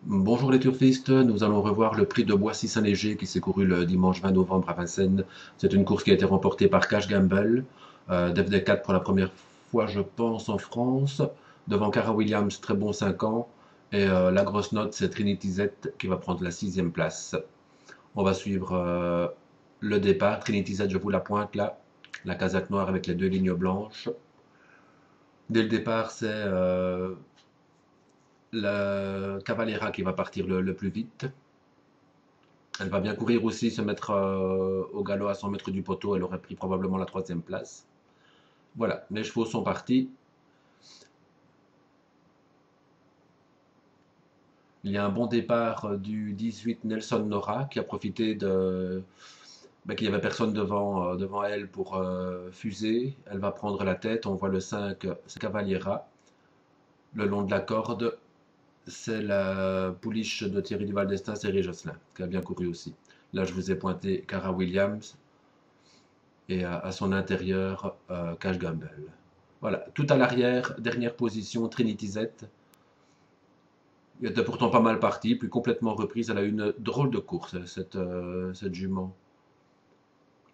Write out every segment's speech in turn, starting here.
Bonjour les turfistes, nous allons revoir le prix de Boissy-Saint-Léger qui s'est couru le dimanche 20 novembre à Vincennes. C'est une course qui a été remportée par Cash Gamble, d'FD4 pour la première fois je pense en France, devant Cara Williams, très bon 5 ans, et la grosse note c'est Trinity Z qui va prendre la 6e place. On va suivre le départ, Trinity Z je vous la pointe là, la casaque noire avec les deux lignes blanches. Dès le départ c'est la Cavalera qui va partir le plus vite. Elle va bien courir aussi, se mettre au galop à 100 mètres du poteau. Elle aurait pris probablement la 3e place. Voilà, les chevaux sont partis. Il y a un bon départ du 18 Nelson Nora qui a profité qu'il n'y avait personne devant elle pour fuser. Elle va prendre la tête. On voit le 5, c'est Cavaliera. Le long de la corde, c'est la pouliche de Thierry Duval d'Estaing, Thierry Josselin, qui a bien couru aussi. Là, je vous ai pointé Cara Williams et à son intérieur Cash Gamble. Voilà, tout à l'arrière, dernière position, Trinity Z. Elle était pourtant pas mal partie, puis complètement reprise. Elle a eu une drôle de course, cette jument.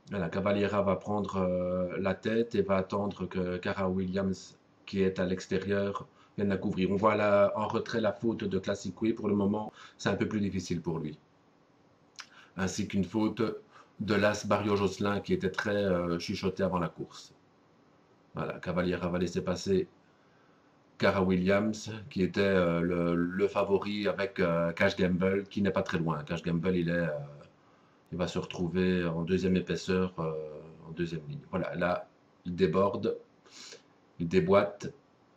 La Cavaliera va prendre la tête et va attendre que Cara Williams, qui est à l'extérieur, vienne la couvrir. On voit là, en retrait la faute de Classic Way. Pour le moment, c'est un peu plus difficile pour lui. Ainsi qu'une faute de l'As Barrio Josselin qui était très chuchoté avant la course. Voilà, Cavaliera va laisser passer Cara Williams, qui était le favori avec Cash Gamble, qui n'est pas très loin. Cash Gamble, il va se retrouver en deuxième épaisseur, en deuxième ligne. Voilà, là, il déborde, il déboîte,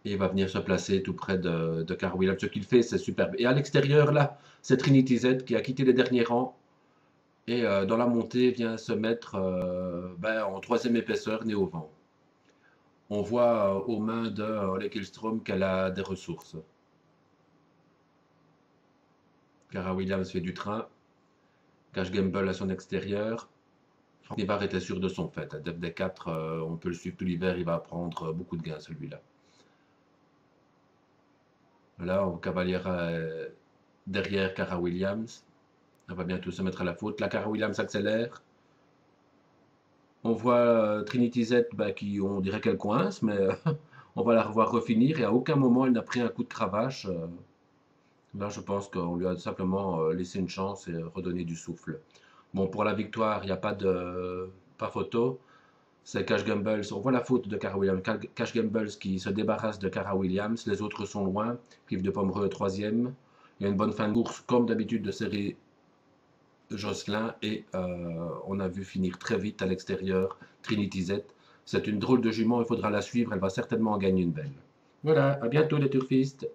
et il va venir se placer tout près de Cara Williams. Ce qu'il fait, c'est superbe. Et à l'extérieur, là, c'est Trinity Z qui a quitté les derniers rangs, et dans la montée, vient se mettre en troisième épaisseur, nez au vent. On voit aux mains de Ole Kihlström qu'elle a des ressources. Cara Williams fait du train. Cash Gamble à son extérieur. Franck Nivard était sûr de son fait. À DFD4, on peut le suivre tout l'hiver. Il va prendre beaucoup de gains, celui-là. Là, Cavaliera est derrière Cara Williams. Elle va bientôt se mettre à la faute. La Cara Williams accélère. On voit Trinity Z qui, on dirait qu'elle coince, mais on va la revoir refinir. Et à aucun moment, elle n'a pris un coup de cravache. Là, je pense qu'on lui a simplement laissé une chance et redonné du souffle. Bon, pour la victoire, il n'y a pas photo. C'est Cash Gambles. On voit la faute de Cara Williams. Cash Gambles qui se débarrasse de Cara Williams. Les autres sont loin. Yves de Pomereux, 3e. Il y a une bonne fin de course, comme d'habitude, de série Josselin. Et on a vu finir très vite à l'extérieur Trinity Z. C'est une drôle de jument. Il faudra la suivre. Elle va certainement en gagner une belle. Voilà, à bientôt les turfistes.